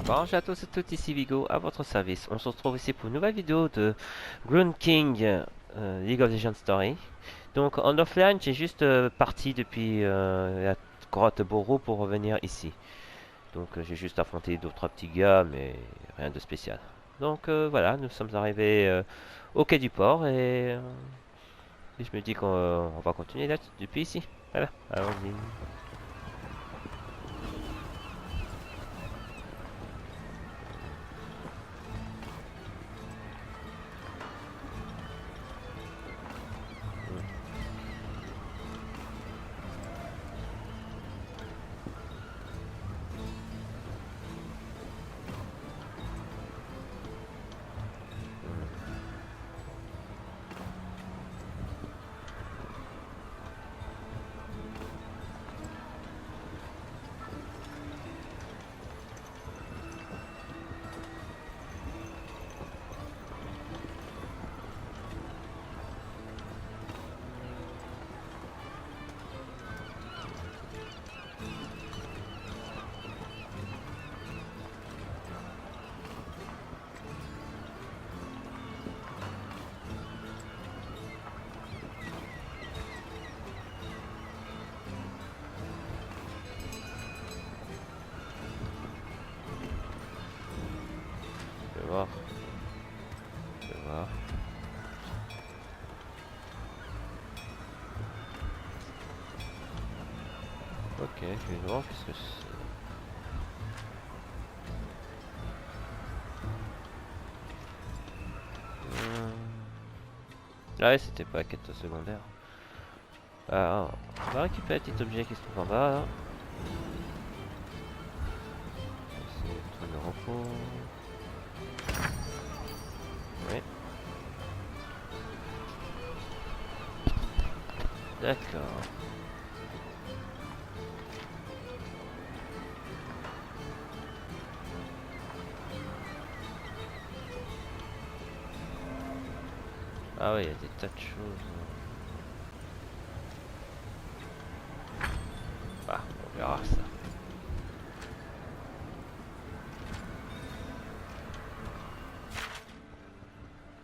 Bonjour à tous et toutes, ici Vigo, à votre service. On se retrouve ici pour une nouvelle vidéo de Ground King League of Legends Story. Donc en offline, j'ai juste parti depuis la grotte Boro pour revenir ici. Donc j'ai juste affronté deux trois petits gars, mais rien de spécial. Donc voilà, nous sommes arrivés au quai du port et je me dis qu'on va continuer là depuis ici. Voilà, allons-y. Je vais voir, je vais voir. Ok, je vais voir qu'est-ce que c'est. Ah ouais, c'était pas la quête secondaire. Ah, on va récupérer un petit objet qui se trouve en bas là. C'est le truc de repos. Oui, d'accord. Ah ouais, il y a des tas de choses. Ah, on verra ça.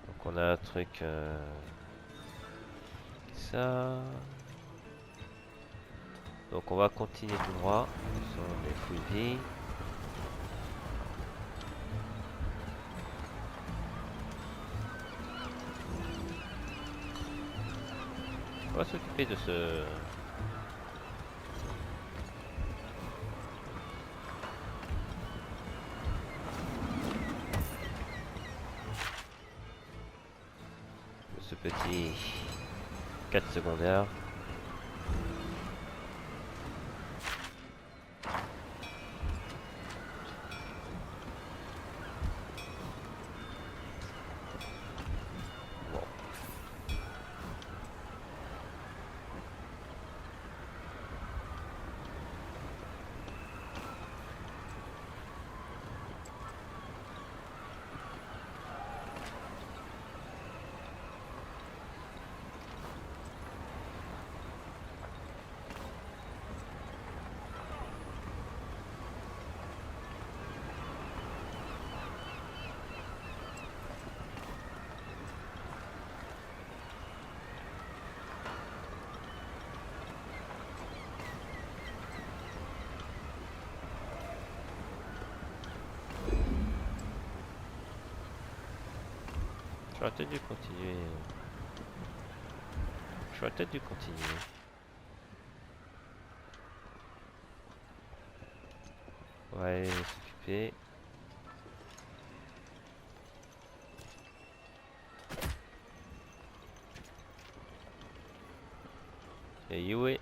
Donc on a un truc... ça... Donc on va continuer tout droit. Ça, on est full vie. On va s'occuper de ce petit 4 secondaire. Bon, j'aurais peut-être dû continuer. J'aurais peut-être dû continuer. On va aller s'occuper. Et Yue Owen.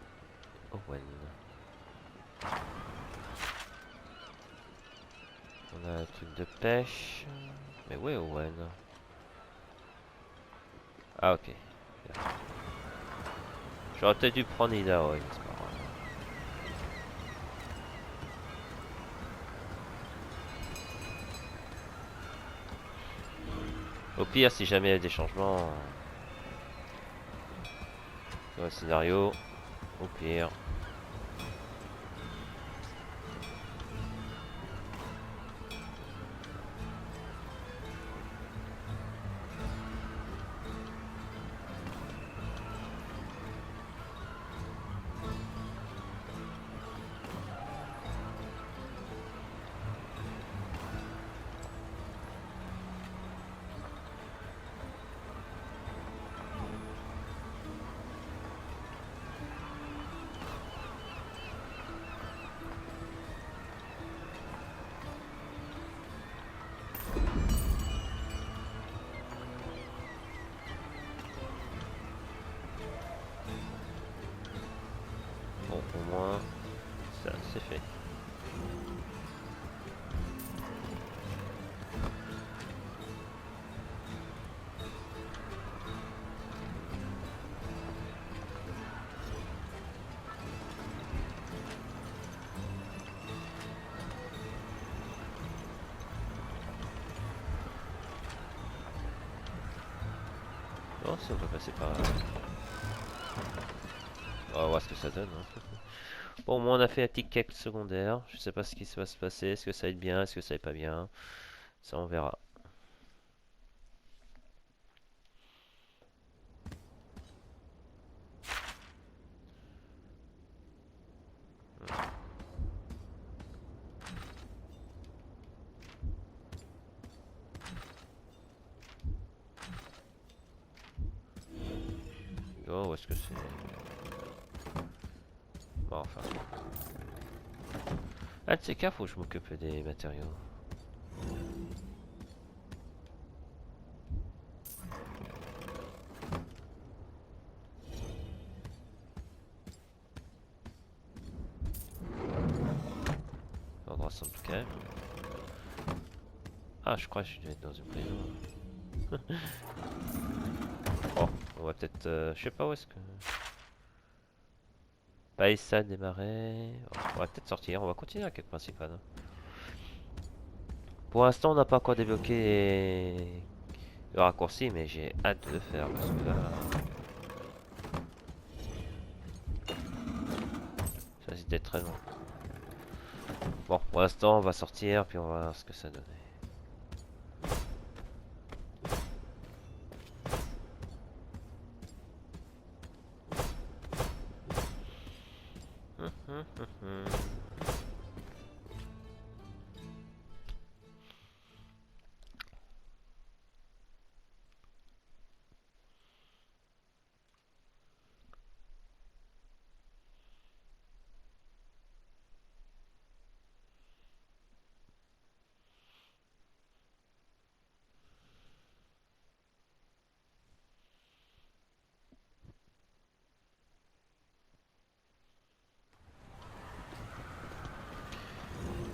On a un truc de pêche. Mais ouais, Owen. Ah, ok. J'aurais peut-être dû prendre Ida Owen, c'est pas grave. Au pire, si jamais il y a des changements dans le scénario, au pire. hein. Ça, c'est fait. Non, si on peut passer par là. On va voir ce que ça donne. Hein. Bon, moi on a fait un petit quête secondaire. Je sais pas ce qui va se passer. Est-ce que ça va être bien? Est-ce que ça va être pas bien? Ça, on verra. Oh, où est-ce que c'est? Bon, enfin. Ah, de ces cas, faut que je m'occupe des matériaux. L'endroit semble calme. Ah, je crois que je vais être dans une prison. Oh, on va peut-être... je sais pas où est-ce que... Palissade des marais... Oh, on va peut-être sortir, on va continuer la quête principale. Hein. Pour l'instant, on n'a pas encore débloqué le raccourci, mais j'ai hâte de le faire parce que là... Ça risque d'être très long. Bon, pour l'instant, on va sortir, puis on va voir ce que ça donne.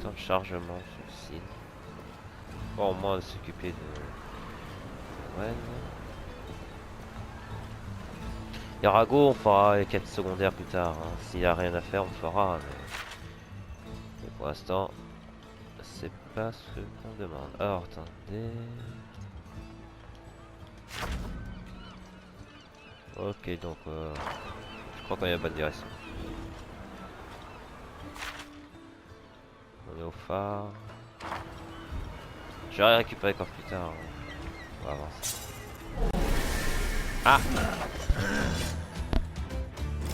Temps de chargement sur le site. Bon, au moins, on va s'occuper de... Ouais. Et Rago, on fera les quêtes secondaires plus tard. Hein. S'il n'y a rien à faire, on le fera. Mais pour l'instant, c'est pas ce qu'on demande. Alors, attendez. Ok, donc je crois qu'on est à la bonne direction. On est au phare. Je vais récupérer encore plus tard. On va avancer. Ah!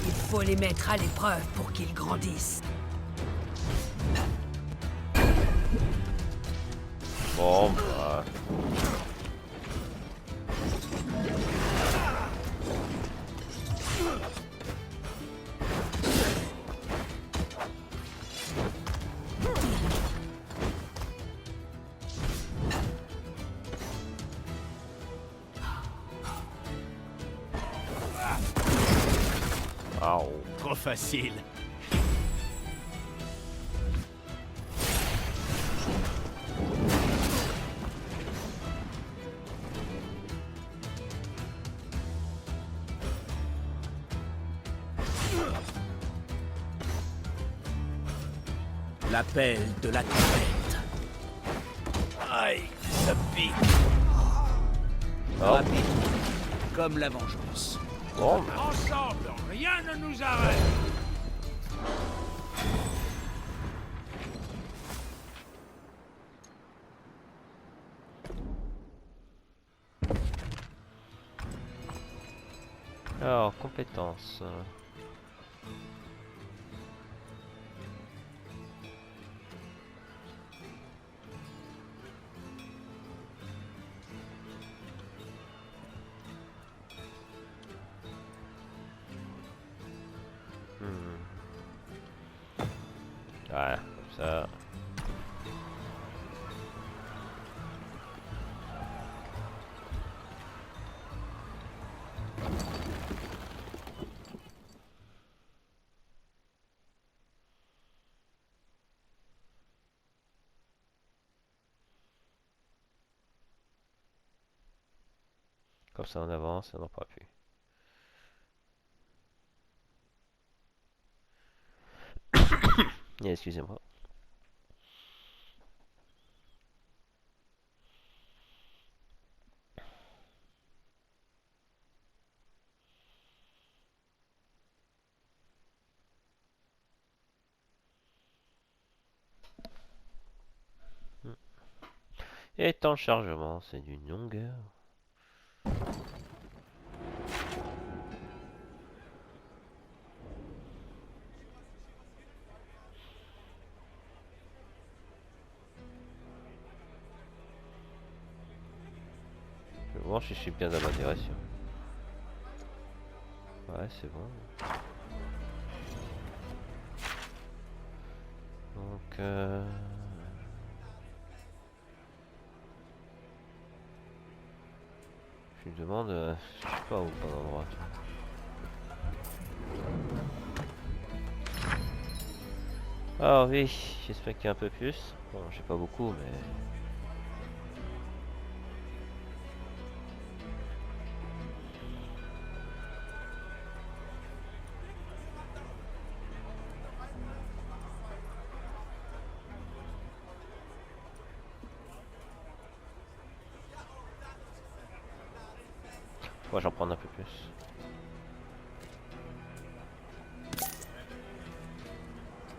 Il faut les mettre à l'épreuve pour qu'ils grandissent. Bon, bah... Oh. Trop facile. L'appel de la tempête. Aïe, ça pique. Oh. Rapide, comme la vengeance. Bon, bah... Ensemble, rien ne nous arrête. Alors, compétences. Ouais, comme ça. Comme ça on avance, on n'en pourra plus. Excusez-moi. Et temps de chargement, c'est d'une longueur. Je vais voir si je suis bien dans ma direction. Ouais, c'est bon. Donc, je me demande, je sais pas où, pas d'endroit. Ah oui, j'espère qu'il y a un peu plus. Bon, j'ai pas beaucoup, mais... Moi j'en prends un peu plus.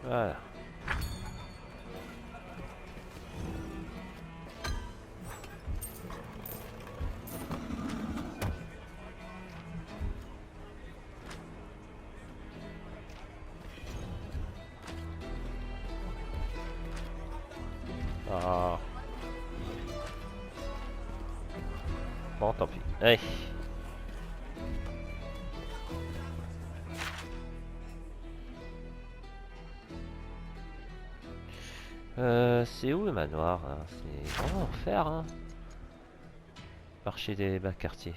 Voilà. Ah. Bon, tant pis. Allez. C'est où le manoir hein? C'est vraiment enfer hein. Marché des bas quartiers.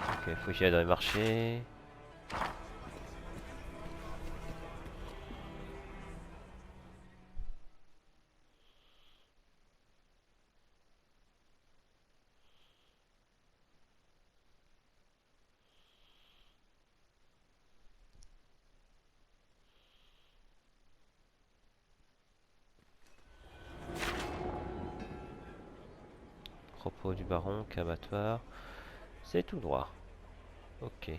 Ok, faut que j'y aille dans les marchés. Propos du baron, abattoir. C'est tout droit. Ok.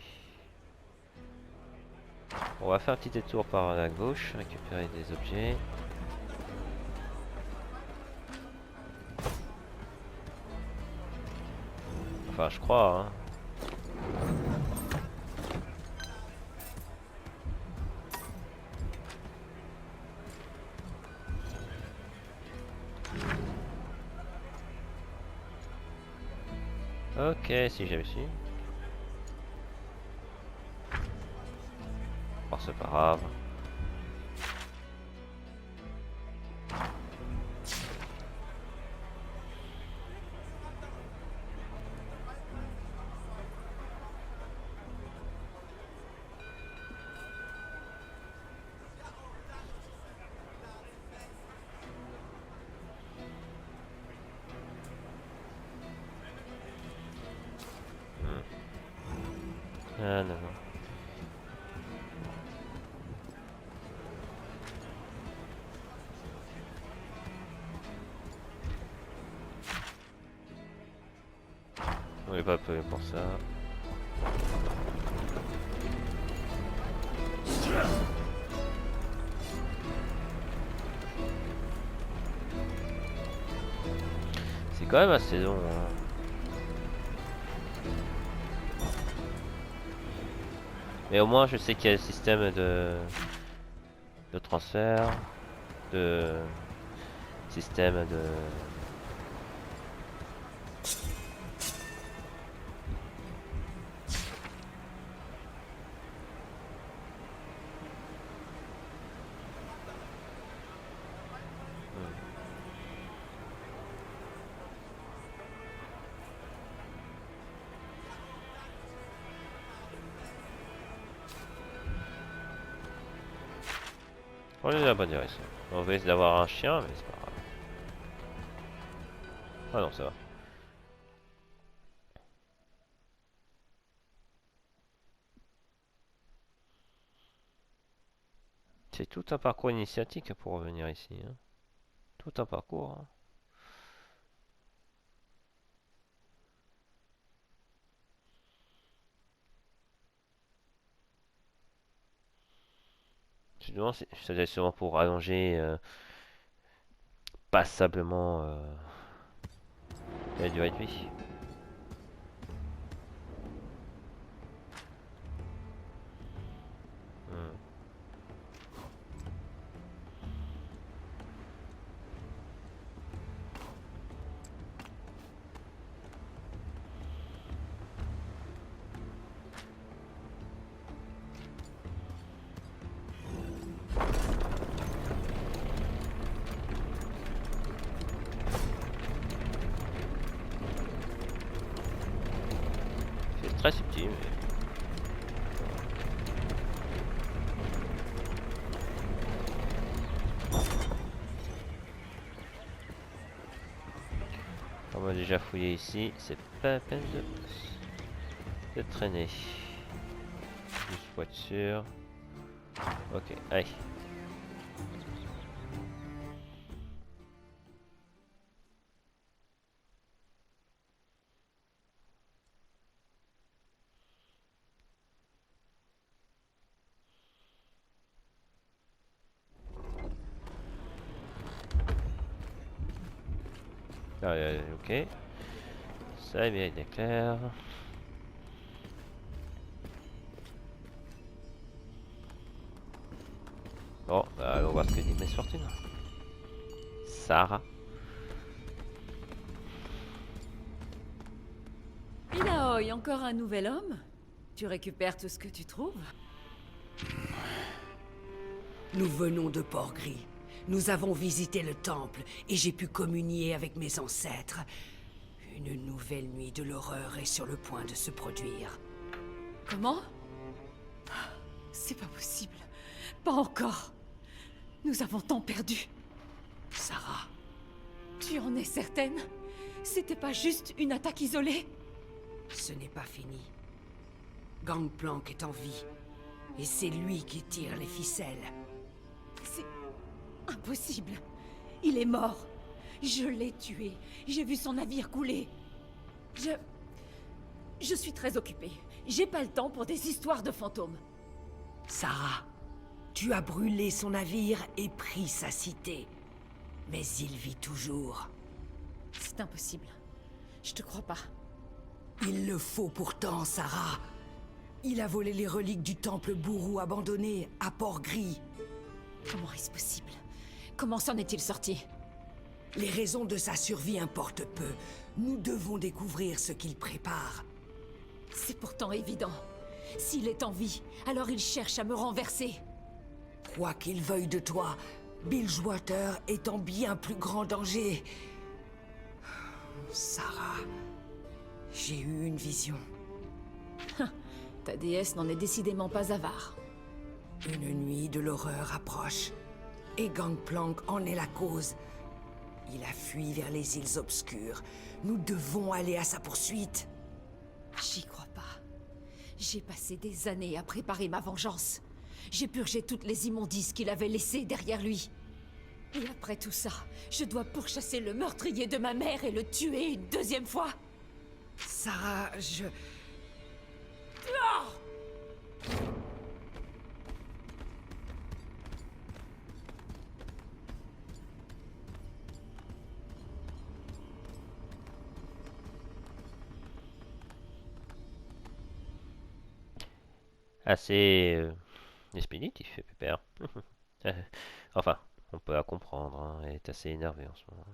On va faire un petit détour par la gauche, récupérer des objets. Enfin, je crois, hein. Ok, si j'ai réussi. Bon, c'est pas grave. Ah non, non. On est pas payé pour ça. C'est quand même assez long. Hein. Mais au moins je sais qu'il y a le système de transfert, de système de... On est dans la bonne direction. On va essayer d'avoir un chien, mais c'est pas grave. Ah non, ça va. C'est tout un parcours initiatique pour revenir ici. Hein. Tout un parcours. Hein. Je me demande si ça doit être sûrement pour allonger passablement la durée de vie. Hmm. C'est très subtil. Mais... on va déjà fouiller ici, c'est pas la peine de traîner. Juste pour être sûr. Ok, allez. Ah, ok. Ça est bien, il est clair. Bon, bah, allons voir ce que dit Miss Fortune. Sarah. Ilaoi, encore un nouvel homme? Tu récupères tout ce que tu trouves? Nous venons de Port-Gris. Nous avons visité le temple et j'ai pu communier avec mes ancêtres. Une nouvelle nuit de l'horreur est sur le point de se produire. Comment? C'est pas possible. Pas encore. Nous avons tant perdu. Sarah, Tu en es certaine? C'était pas juste une attaque isolée? ce n'est pas fini. Gangplank est en vie. Et c'est lui qui tire les ficelles. C'est impossible. Il est mort. Je l'ai tué. J'ai vu son navire couler. Je suis très occupée. J'ai pas le temps pour des histoires de fantômes. Sarah, tu as brûlé son navire et pris sa cité. Mais il vit toujours. C'est impossible. Je te crois pas. Il le faut pourtant, Sarah. Il a volé les reliques du temple Bourou abandonné à Port-Gris. Comment est-ce possible? Comment s'en est-il sorti? Les raisons de sa survie importent peu. Nous devons découvrir ce qu'il prépare. C'est pourtant évident. S'il est en vie, alors il cherche à me renverser. Quoi qu'il veuille de toi, Bilgewater est en bien plus grand danger. Sarah, j'ai eu une vision. Ta déesse n'en est décidément pas avare. Une nuit de l'horreur approche. Et Gangplank en est la cause. Il a fui vers les îles obscures. Nous devons aller à sa poursuite. J'y crois pas. J'ai passé des années à préparer ma vengeance. J'ai purgé toutes les immondices qu'il avait laissées derrière lui. Et après tout ça, je dois pourchasser le meurtrier de ma mère et le tuer une deuxième fois. Sarah, je... Assez expéditif, Pépère. Enfin, on peut la comprendre. Hein. Elle est assez énervée en ce moment.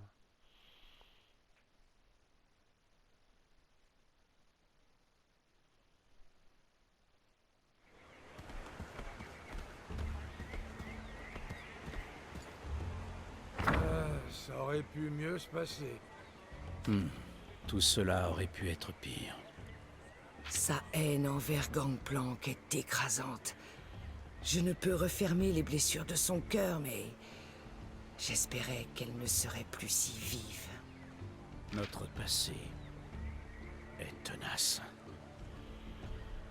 Ça aurait pu mieux se passer. Tout cela aurait pu être pire. Sa haine envers Gangplank est écrasante. Je ne peux refermer les blessures de son cœur, mais... j'espérais qu'elle ne serait plus si vive. Notre passé est tenace.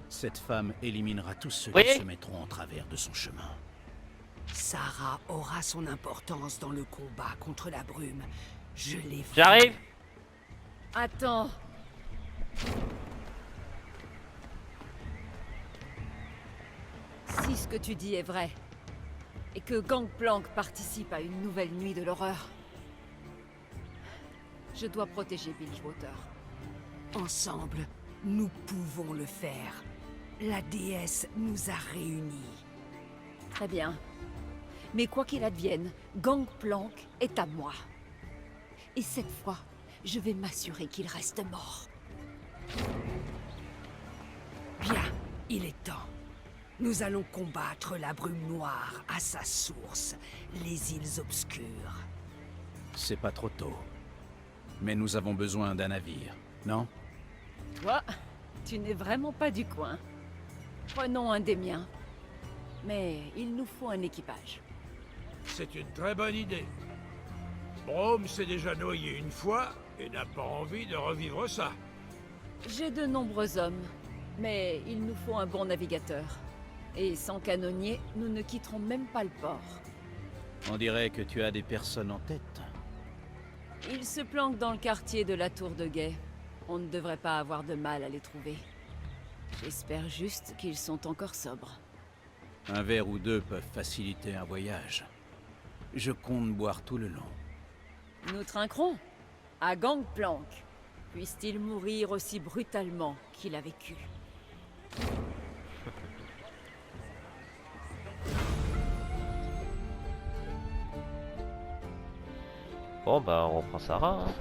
Cette femme éliminera tous ceux Oui. qui se mettront en travers de son chemin. Sarah aura son importance dans le combat contre la brume. Je l'ai vu. J'arrive. Attends. Si ce que tu dis est vrai, et que Gangplank participe à une nouvelle nuit de l'horreur, je dois protéger Bilgewater. Ensemble, nous pouvons le faire. La déesse nous a réunis. Très bien. Mais quoi qu'il advienne, Gangplank est à moi. Et cette fois, je vais m'assurer qu'il reste mort. Bien, il est temps. Nous allons combattre la brume noire à sa source, les îles obscures. C'est pas trop tôt. Mais nous avons besoin d'un navire, non? Toi, tu n'es vraiment pas du coin. Prenons un des miens. Mais il nous faut un équipage. C'est une très bonne idée. Brome s'est déjà noyé une fois et n'a pas envie de revivre ça. J'ai de nombreux hommes, mais il nous faut un bon navigateur. Et sans canonnier, nous ne quitterons même pas le port. On dirait que tu as des personnes en tête. Ils se planquent dans le quartier de la Tour de Guet. On ne devrait pas avoir de mal à les trouver. J'espère juste qu'ils sont encore sobres. Un verre ou deux peuvent faciliter un voyage. Je compte boire tout le long. Nous trinquerons. À Gangplank. Puisse-t-il mourir aussi brutalement qu'il a vécu. Bon bah on reprend Sarah. Hein.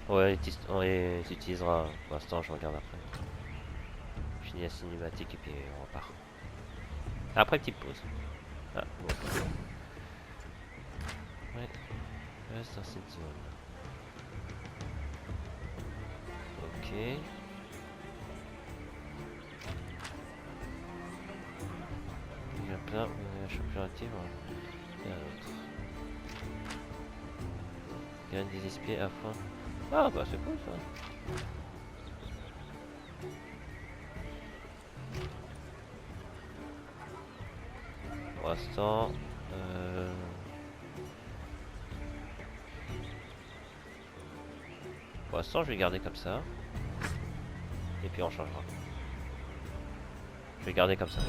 Ouais, on les utilisera. Pour l'instant, je regarde après. Je finis la cinématique et puis on repart. Après, petite pause. Ah, bon. Ouais, reste dans cette zone. Ok. Il y a plein, champion actif. Il y a un autre. Gagne des espiers à fond. Ah bah c'est cool ça. Pour l'instant, je vais garder comme ça. Et puis on changera. Je vais garder comme ça.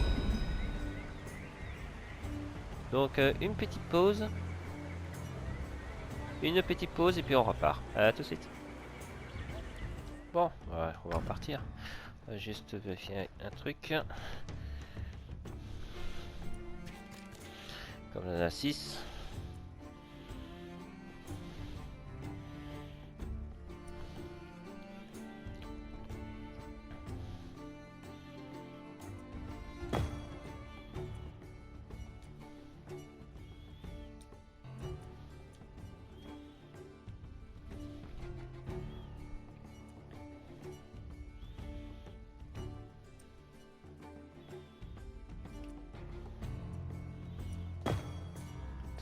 Donc une petite pause. Une petite pause et puis on repart. À tout de suite. Bon, ouais, on va repartir. On va juste vérifier un truc. Comme on en a 6.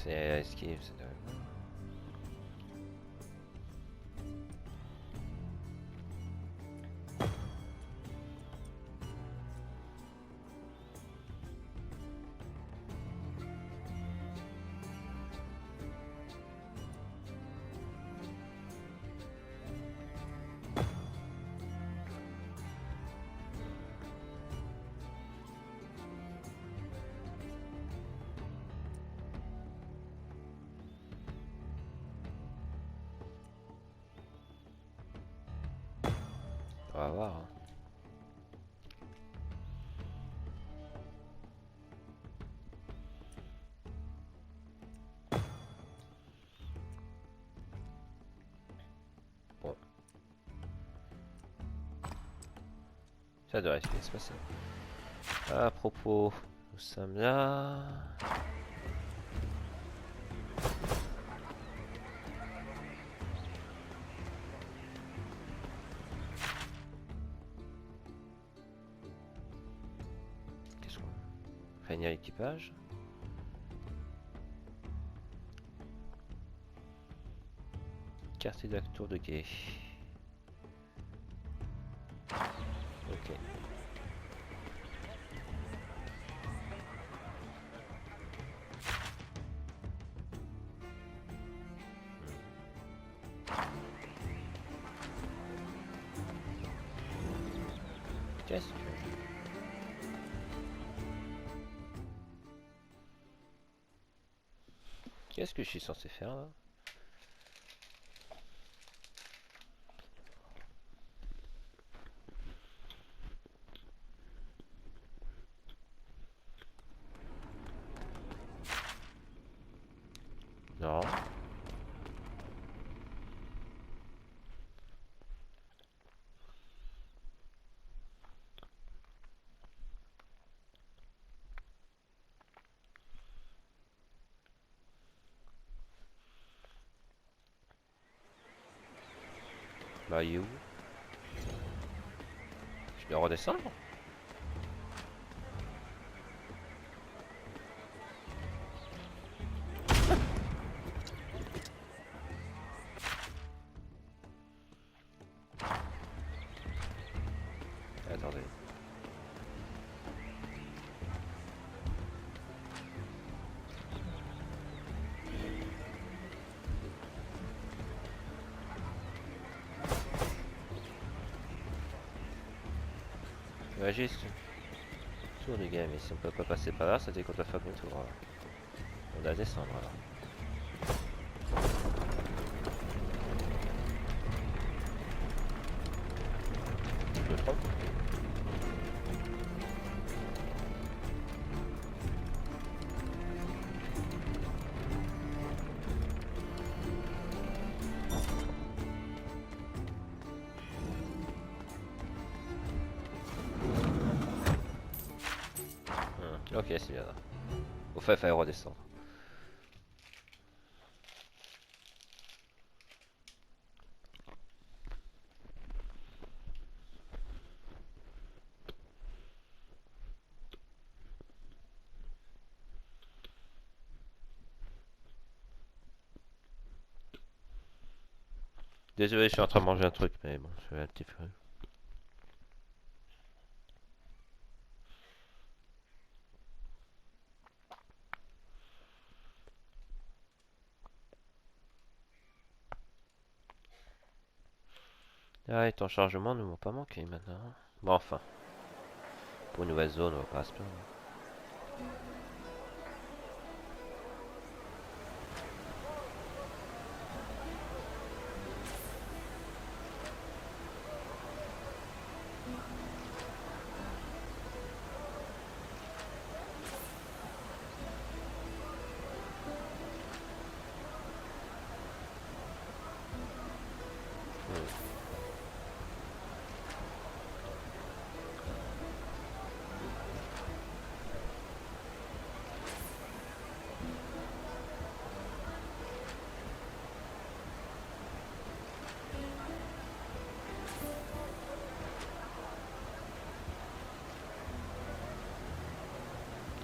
C'est esquive, c'est de... On va voir. Hein. Bon. Ça devrait bien se passer. À propos, nous sommes là. Réunir l'équipage. Quartier de la tour de guet. Ok. Qu'est-ce que je suis censé faire là? Non. Bah, il est où? Je dois redescendre? Attendez. Ouais, juste tour du game, et si on peut pas passer par là, ça dit qu'on doit faire le tour. On doit descendre alors. Je me trompe? Ok, c'est bien là. Au fait, il fallait redescendre. Désolé, je suis en train de manger un truc, mais bon, je vais un petit peu. Ah, et ton chargement ne m'ont pas manqué maintenant. Bon, enfin. Pour une nouvelle zone, on va pas se plaindre.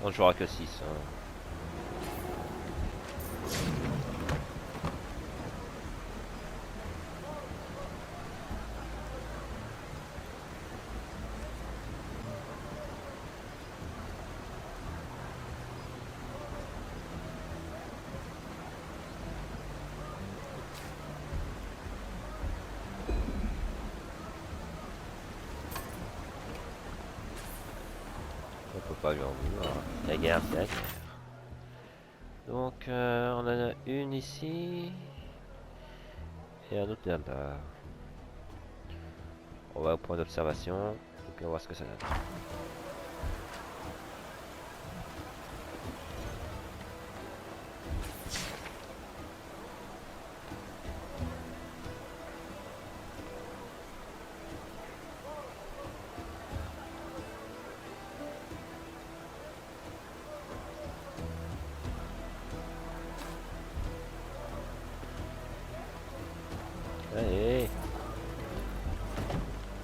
On jouera que 6. Hein. On peut pas lui en vouloir. La guerre, c'est la guerre. Donc, on en a une ici. Et un autre là-bas. On va au point d'observation. Et puis on va voir ce que ça donne. Allez.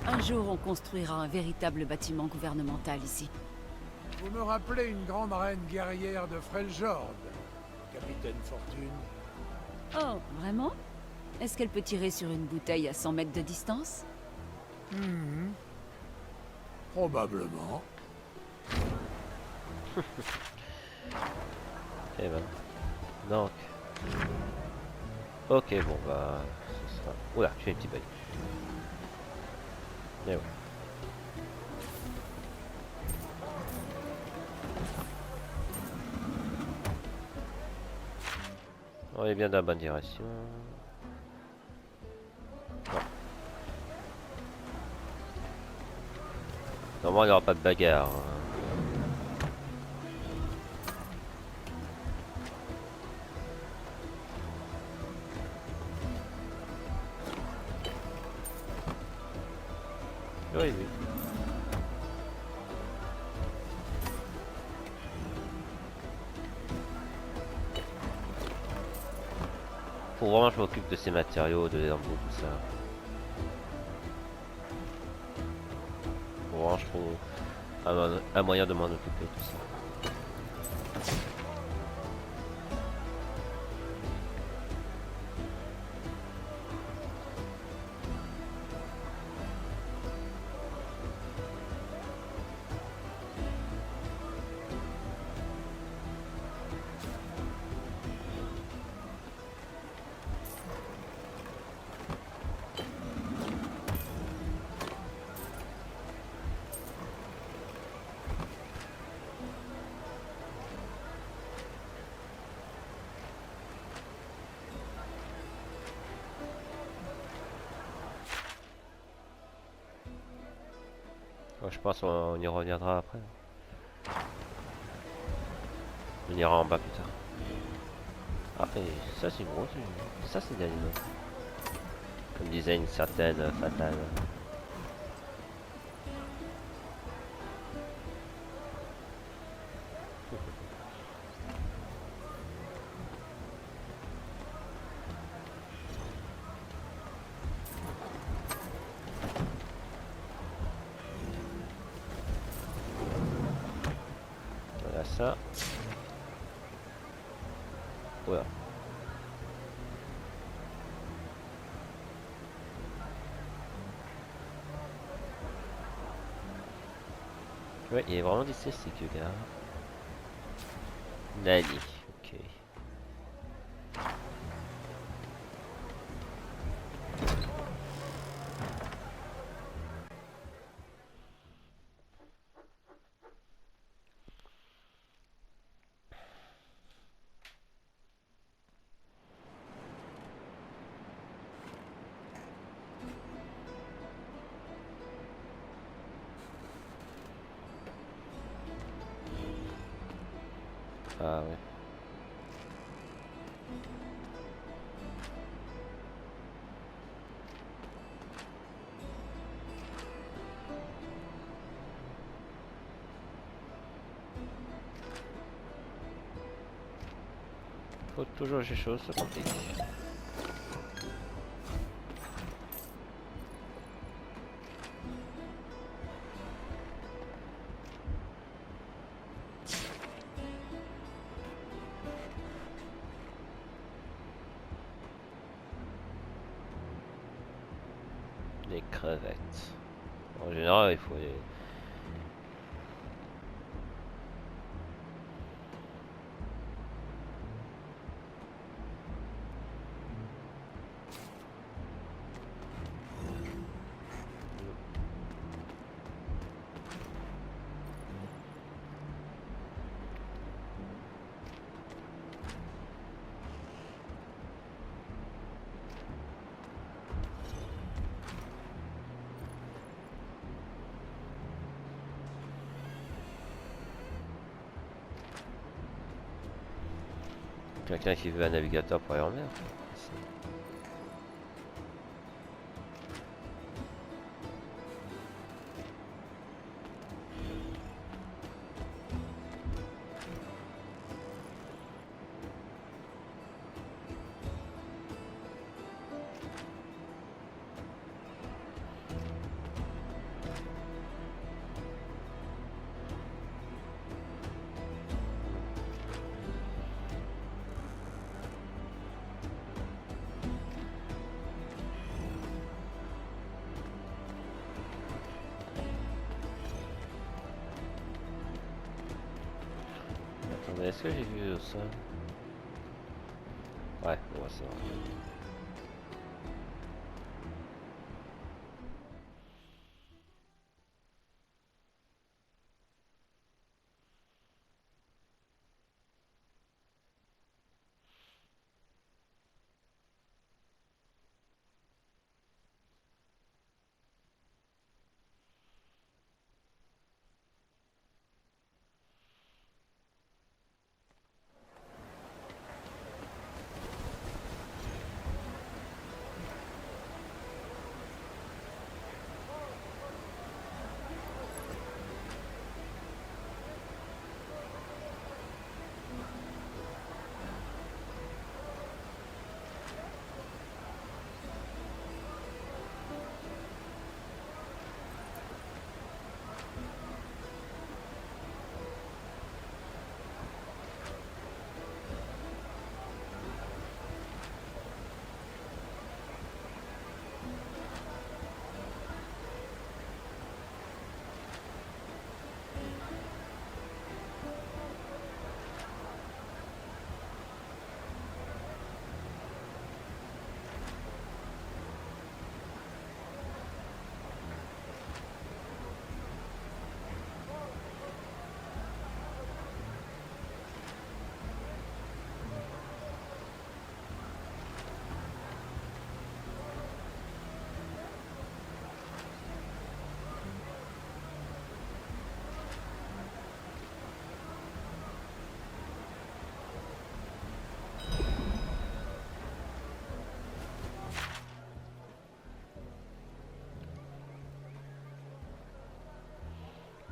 Un jour, on construira un véritable bâtiment gouvernemental ici. Vous me rappelez une grande reine guerrière de Freljord, capitaine Fortune. Oh, vraiment? Est-ce qu'elle peut tirer sur une bouteille à 100 mètres de distance? Probablement. Eh ben. Donc. Ok, bon bah. Ce sera. Oula, je fais un petit bug. Et ouais. On est bien dans la bonne direction. Non. Normalement, il n'y aura pas de bagarre. Oui, oui. Faut vraiment que je m'occupe de ces matériaux, de l'embouts, tout ça. Faut vraiment que je trouve un moyen de m'en occuper, tout ça. Ouais, je pense qu'on y reviendra après. On ira en bas plus tard. Ah, et ça c'est gros, ça c'est d'animaux. Comme disait une certaine fatale. Voilà ça. Voilà. Ouais, il est vraiment dyslexique le gars. Nani, ok. Ah ouais. Faut toujours les choses se compliquent. Les crevettes. En général, il faut les... Quelqu'un qui veut un navigateur pour aller en mer. Mais est-ce que j'ai vu ça? Ouais, on voit ça.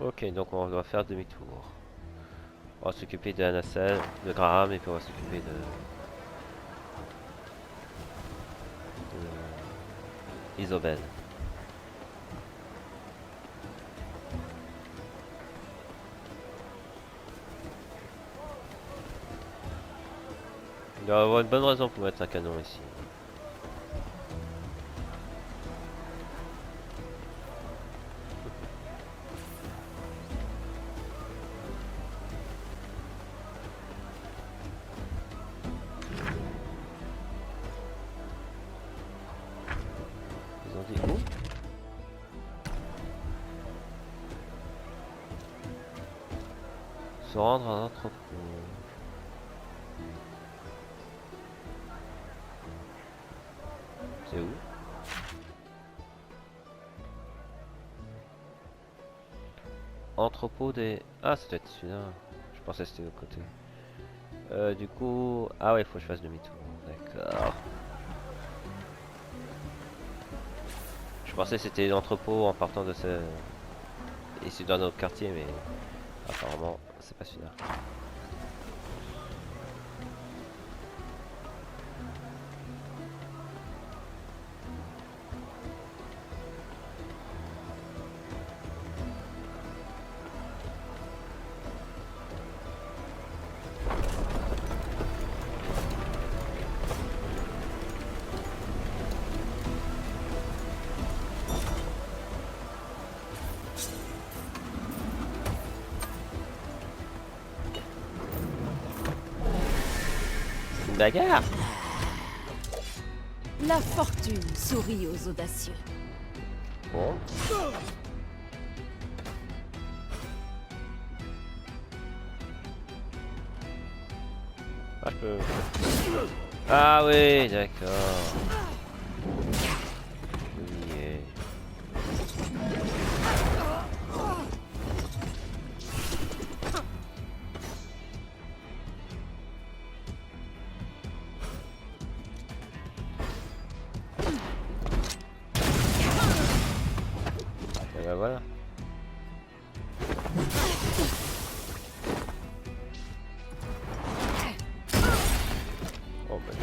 Ok, donc on doit faire demi-tour. On va s'occuper de Anacel, de Graham, et puis on va s'occuper de Isobel. Il doit y avoir une bonne raison pour mettre un canon ici. Ils ont dit où? Se rendre à un entrepôt. C'est où? Entrepôt des... Ah, c'est peut-être celui-là. Je pensais que c'était de l'autre côté. Du coup... Ah ouais, il faut que je fasse demi-tour. D'accord. Je pensais que c'était l'entrepôt en partant de ce... issu d'un autre quartier, mais... apparemment, c'est pas celui-là. Bagarre! La fortune sourit aux audacieux. Bon. Ah, je peux... Ah oui, d'accord. Oui. Et ben voilà. Oh bah,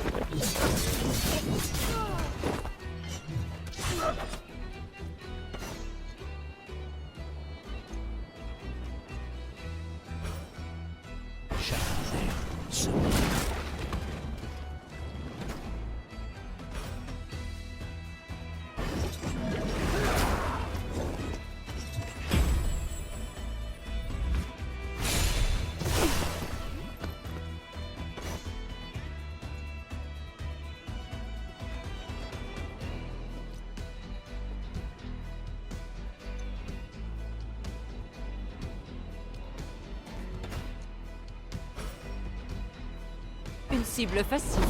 Une cible facile.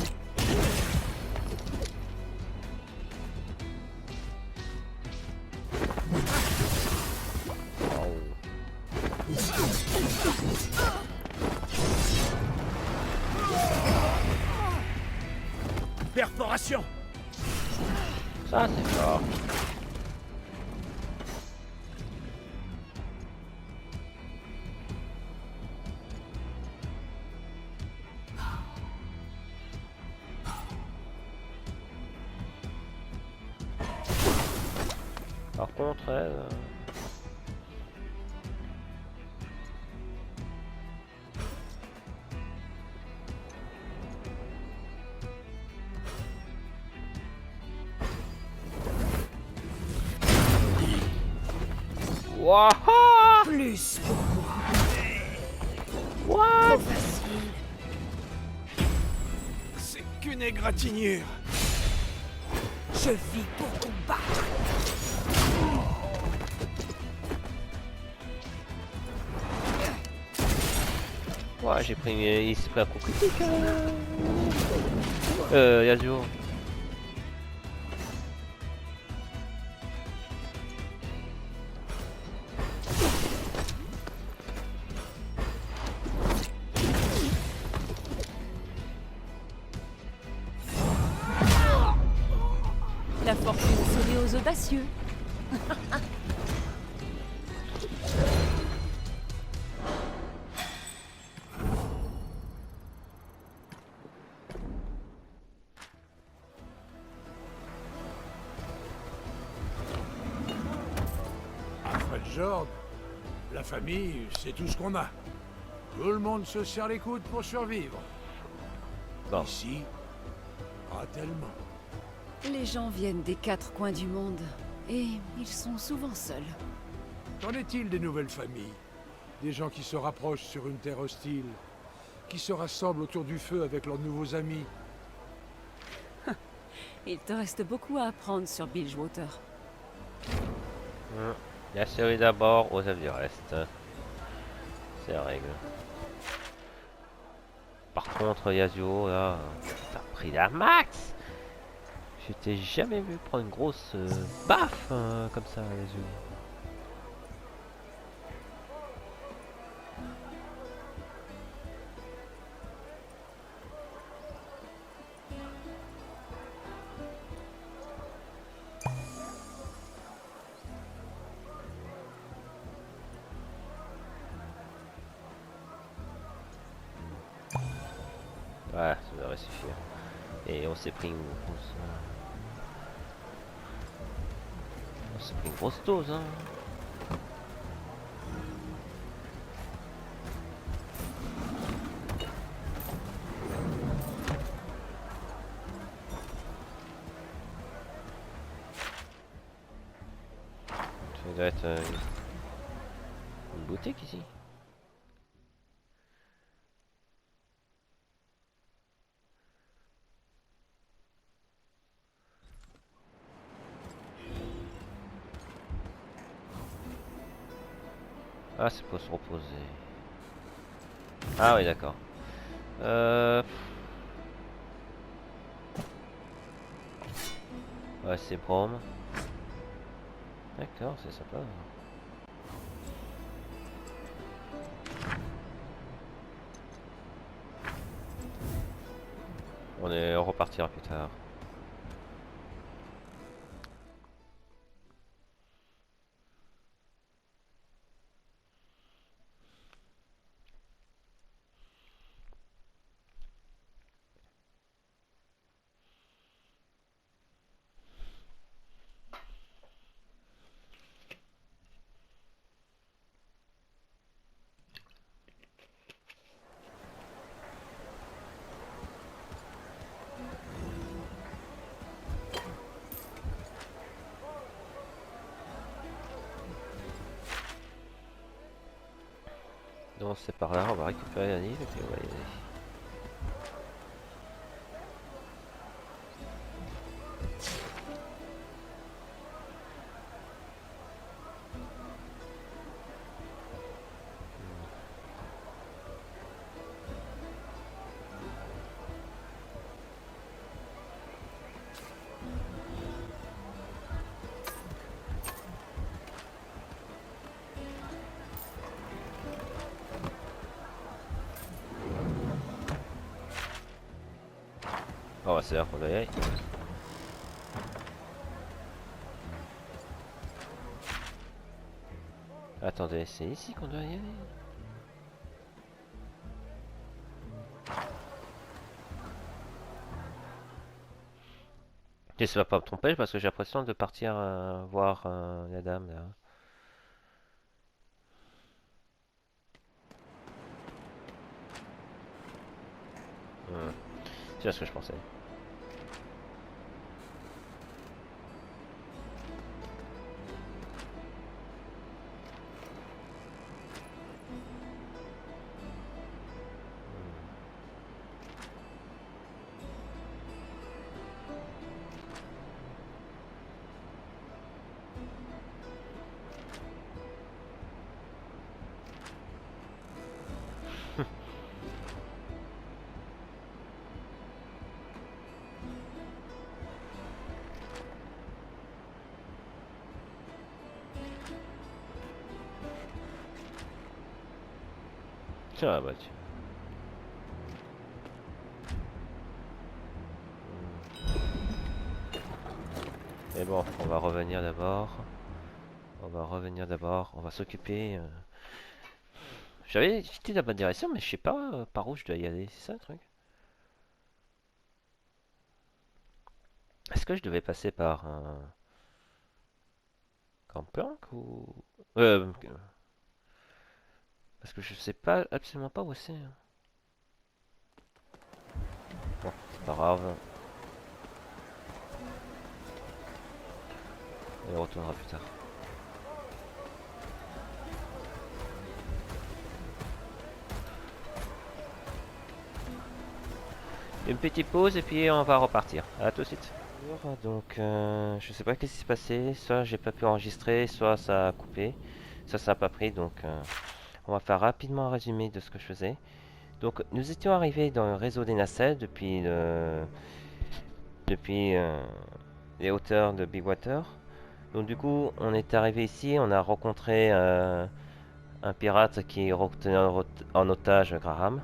Perforation. Ça, c'est fort. Par contre, Wouah! Plus pour moi. What? Facile. C'est qu'une égratignure. Je vis pour combattre. Ouais, j'ai pris, il s'est pris un coup critique. Yasuo. La fortune sourit aux audacieux. Jord, la famille, c'est tout ce qu'on a. Tout le monde se serre les coudes pour survivre. Bon. Ici, pas tellement. Les gens viennent des 4 coins du monde. Et ils sont souvent seuls. Qu'en est-il des nouvelles familles? Des gens qui se rapprochent sur une terre hostile, qui se rassemblent autour du feu avec leurs nouveaux amis. Il te reste beaucoup à apprendre sur Bilgewater. La série d'abord, aux du reste. C'est la règle. Par contre, Yasuo, là, t'as pris la max! Je t'ai jamais vu prendre une grosse baffe comme ça, Yasuo. Voilà, ça devrait suffire. Et on s'est pris une grosse... On s'est pris une grosse dose, hein. Ça doit être une boutique ici. Ah, c'est pour se reposer. Ah oui, d'accord. Ouais, c'est Brom. D'accord, c'est sympa. On repartira plus tard. Donc c'est par là, on va récupérer la livre et puis on va y aller. Bon, c'est là qu'on doit y aller. Attendez, c'est ici qu'on doit y aller. J'espère pas me tromper parce que j'ai l'impression de partir voir la dame là. C'est ce que je pensais. Tiens, bah tu. Mais bon, on va revenir d'abord. On va revenir d'abord. On va s'occuper. J'avais quitté la bonne direction, mais je sais pas par où je dois y aller. C'est ça le truc? Est-ce que je devais passer par un Gangplank ou parce que je sais pas absolument pas où c'est. Bon, c'est pas grave. On y retournera plus tard. Une petite pause et puis on va repartir. À tout de suite. Donc, je sais pas qu'est-ce qui s'est passé. Soit j'ai pas pu enregistrer, soit ça a coupé. Ça a pas pris. Donc, on va faire rapidement un résumé de ce que je faisais. Donc, nous étions arrivés dans le réseau des nacelles depuis les hauteurs de Big Water. Donc, du coup, on est arrivé ici. On a rencontré un pirate qui retenait en otage Graham.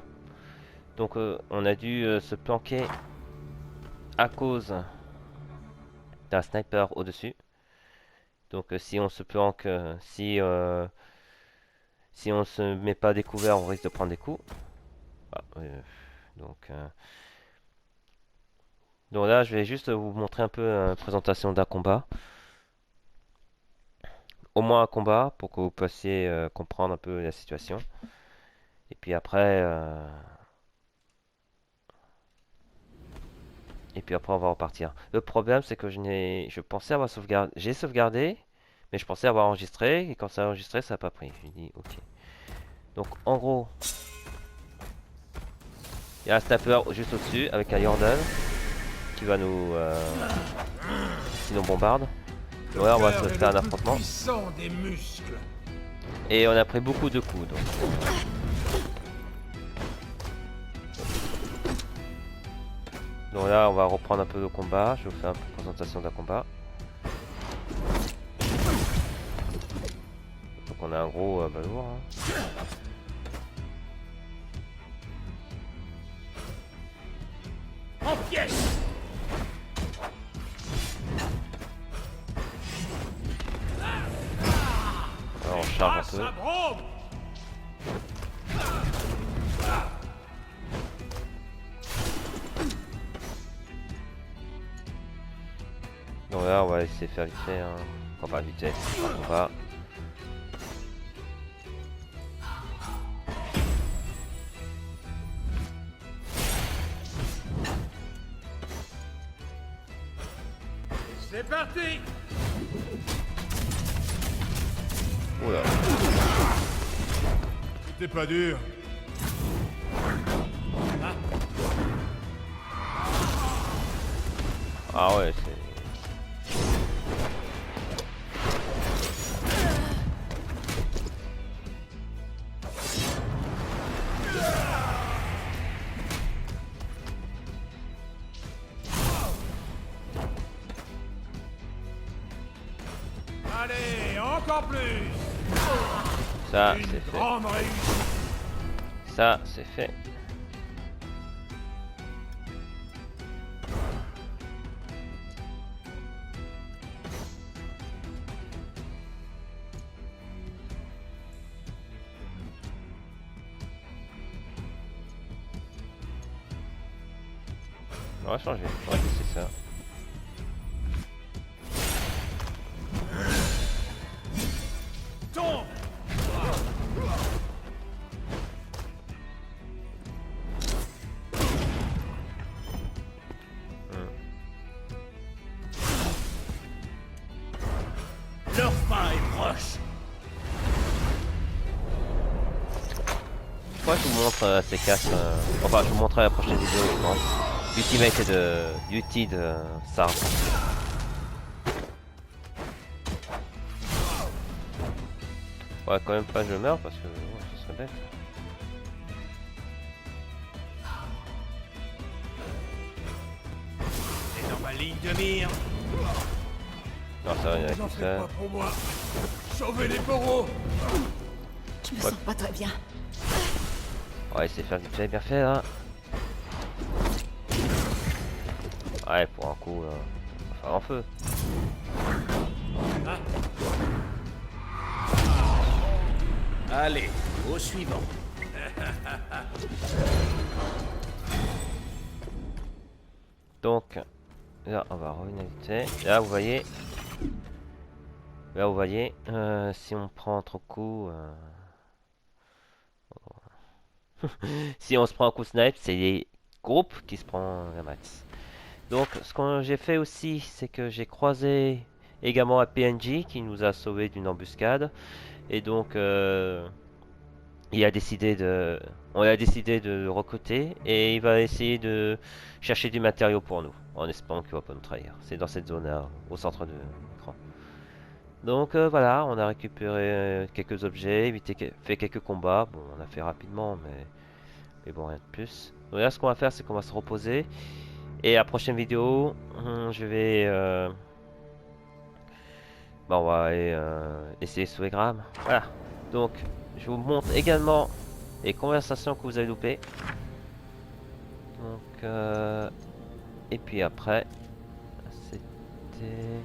Donc, on a dû se planquer à cause d'un sniper au-dessus. Donc si on se planque, si on se met pas découvert, on risque de prendre des coups. Ah, donc là, je vais juste vous montrer un peu une présentation d'un combat. Au moins un combat pour que vous puissiez comprendre un peu la situation. Et puis après, on va repartir. Le problème, c'est que je pensais avoir sauvegardé, j'ai sauvegardé, mais je pensais avoir enregistré, et quand ça a enregistré, ça n'a pas pris. Je dis ok. Donc en gros, il y a un sniper juste au-dessus avec un Jordan qui va nous qui nous bombarde. Donc là, on va se faire un affrontement. Et on a pris beaucoup de coups. Donc là, on va reprendre un peu le combat. Je vais vous faire une présentation d'un combat. Donc on a un gros balourd. Hein. En pièces. Alors on charge un peu. Donc là, on va essayer de faire vite fait. Hein. Enfin, vite fait, on va. C'est parti. Oula. C'était pas dur. Ah ouais, c'est... Allez, encore plus. Ça, Une c'est fait. grande réussite. Ça, c'est fait. On va changer, on va tester ça. Tombe. Leur fin est proche. Moi je vous montre ces casques, enfin je vous montrerai la prochaine vidéo je pense. L'ultimate de Uti de Sarm. Ouais quand même pas je meurs parce que ce serait bête. C'est dans ma ligne de mire. Non ça va il y a Vous en tout faites ça. pas pour moi. Sauvez les bourreaux. Je me sens pas très bien. Ouais c'est faire vite fait bien fait là. Ouais pour un coup on va faire en feu. Allez, au suivant. Donc là on va revenir vite fait. Là vous voyez. Là vous voyez si on prend trop de coups. Si on se prend un coup snipe, c'est les groupes qui se prend la max. Donc ce que j'ai fait aussi, c'est que j'ai croisé également un PNJ qui nous a sauvé d'une embuscade. Et donc il a décidé de, on a décidé de le recruter et il va essayer de chercher du matériau pour nous, en espérant qu'il va pas nous trahir. C'est dans cette zone-là, au centre de l'écran. Donc voilà, on a récupéré quelques objets, fait quelques combats. Bon, on a fait rapidement, mais bon, rien de plus. Donc là, ce qu'on va faire, c'est qu'on va se reposer. Et la prochaine vidéo, je vais... bah, on va aller essayer de sauver Graham. Voilà. Donc, je vous montre également les conversations que vous avez loupées. Donc, et puis après, c'était...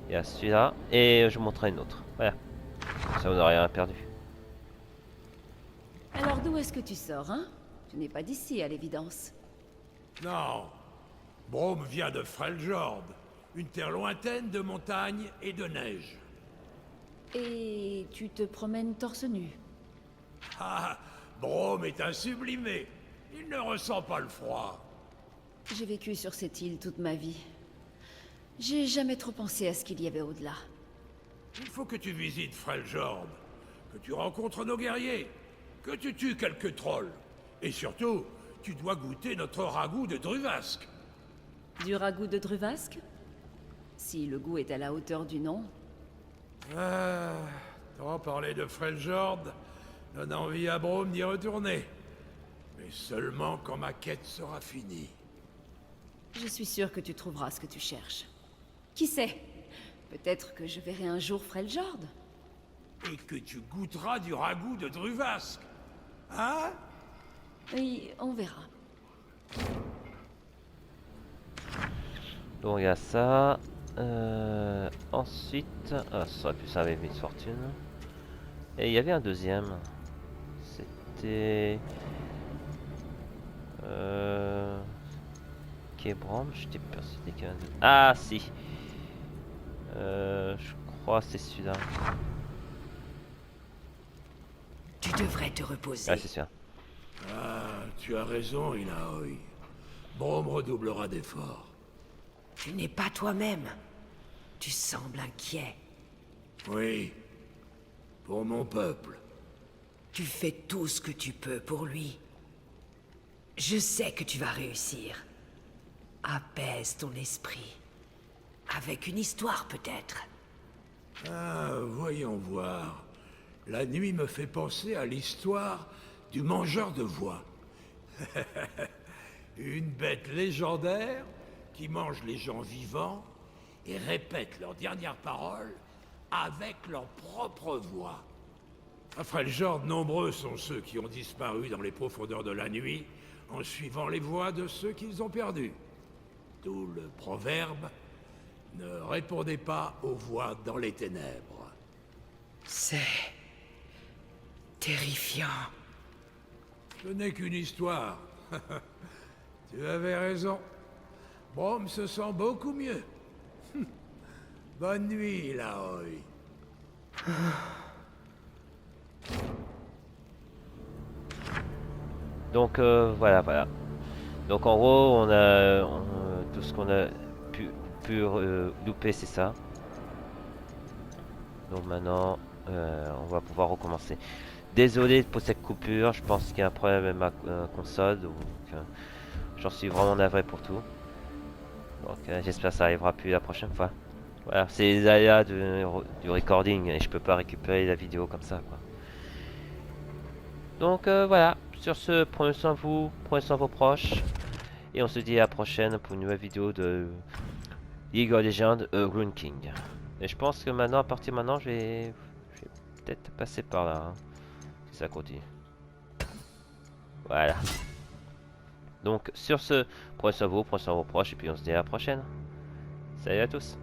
Il y a celui-là. Et je vous montrerai une autre. Voilà. Ça, vous n'aurez rien perdu. Alors d'où est-ce que tu sors, hein? Tu n'es pas d'ici, à l'évidence. Non. Brome vient de Freljord, une terre lointaine de montagnes et de neige. Et tu te promènes torse nu. Ah, Brome est un sublimé. Il ne ressent pas le froid. J'ai vécu sur cette île toute ma vie. J'ai jamais trop pensé à ce qu'il y avait au-delà. Il faut que tu visites Freljord, que tu rencontres nos guerriers, que tu tues quelques trolls. Et surtout, tu dois goûter notre ragoût de Druvasque. Du ragoût de Druvasque? Si le goût est à la hauteur du nom. Ah, tant parler de Freljord donne envie à Brome d'y retourner. Mais seulement quand ma quête sera finie. Je suis sûre que tu trouveras ce que tu cherches. Qui sait? Peut-être que je verrai un jour Freljord. Et que tu goûteras du ragoût de Druvasque. Hein? Oui, on verra. Donc il y a ça. Ensuite, ah, ça aurait pu servir Miss Fortune. Et il y avait un deuxième. C'était Kebram. Je t'ai pas si c'était qu'un. Ah si. Je crois que c'est celui-là. Tu devrais te reposer. Ah c'est celui-là. Ah, tu as raison, Ilaoi. Brome redoublera d'efforts. Tu n'es pas toi-même. Tu sembles inquiet. Oui. Pour mon peuple. Tu fais tout ce que tu peux pour lui. Je sais que tu vas réussir. Apaise ton esprit. Avec une histoire peut-être. Ah, voyons voir. La nuit me fait penser à l'histoire du mangeur de voix. Une bête légendaire qui mange les gens vivants et répète leurs dernières paroles avec leur propre voix. À Freljord, nombreux sont ceux qui ont disparu dans les profondeurs de la nuit en suivant les voix de ceux qu'ils ont perdus. D'où le proverbe « Ne répondez pas aux voix dans les ténèbres ». C'est... terrifiant. Ce n'est qu'une histoire. Tu avais raison. Brom se sent beaucoup mieux. Bonne nuit, Laoi. Donc voilà. Donc en gros, on a tout ce qu'on a pu louper, c'est ça. Donc maintenant, on va pouvoir recommencer. Désolé pour cette coupure, je pense qu'il y a un problème avec ma console, donc j'en suis vraiment navré pour tout. Donc j'espère que ça arrivera plus la prochaine fois. Voilà, c'est les aléas du recording et je peux pas récupérer la vidéo comme ça, quoi. Donc voilà, sur ce, prenez soin de vous, prenez soin de vos proches. Et on se dit à la prochaine pour une nouvelle vidéo de League of Legends Rune King. Et je pense que maintenant, à partir de maintenant, je vais peut-être passer par là. Hein, si ça continue. Voilà. Donc sur ce, prenez soin de vous, prenez soin de vos proches. Et puis on se dit à la prochaine. Salut à tous.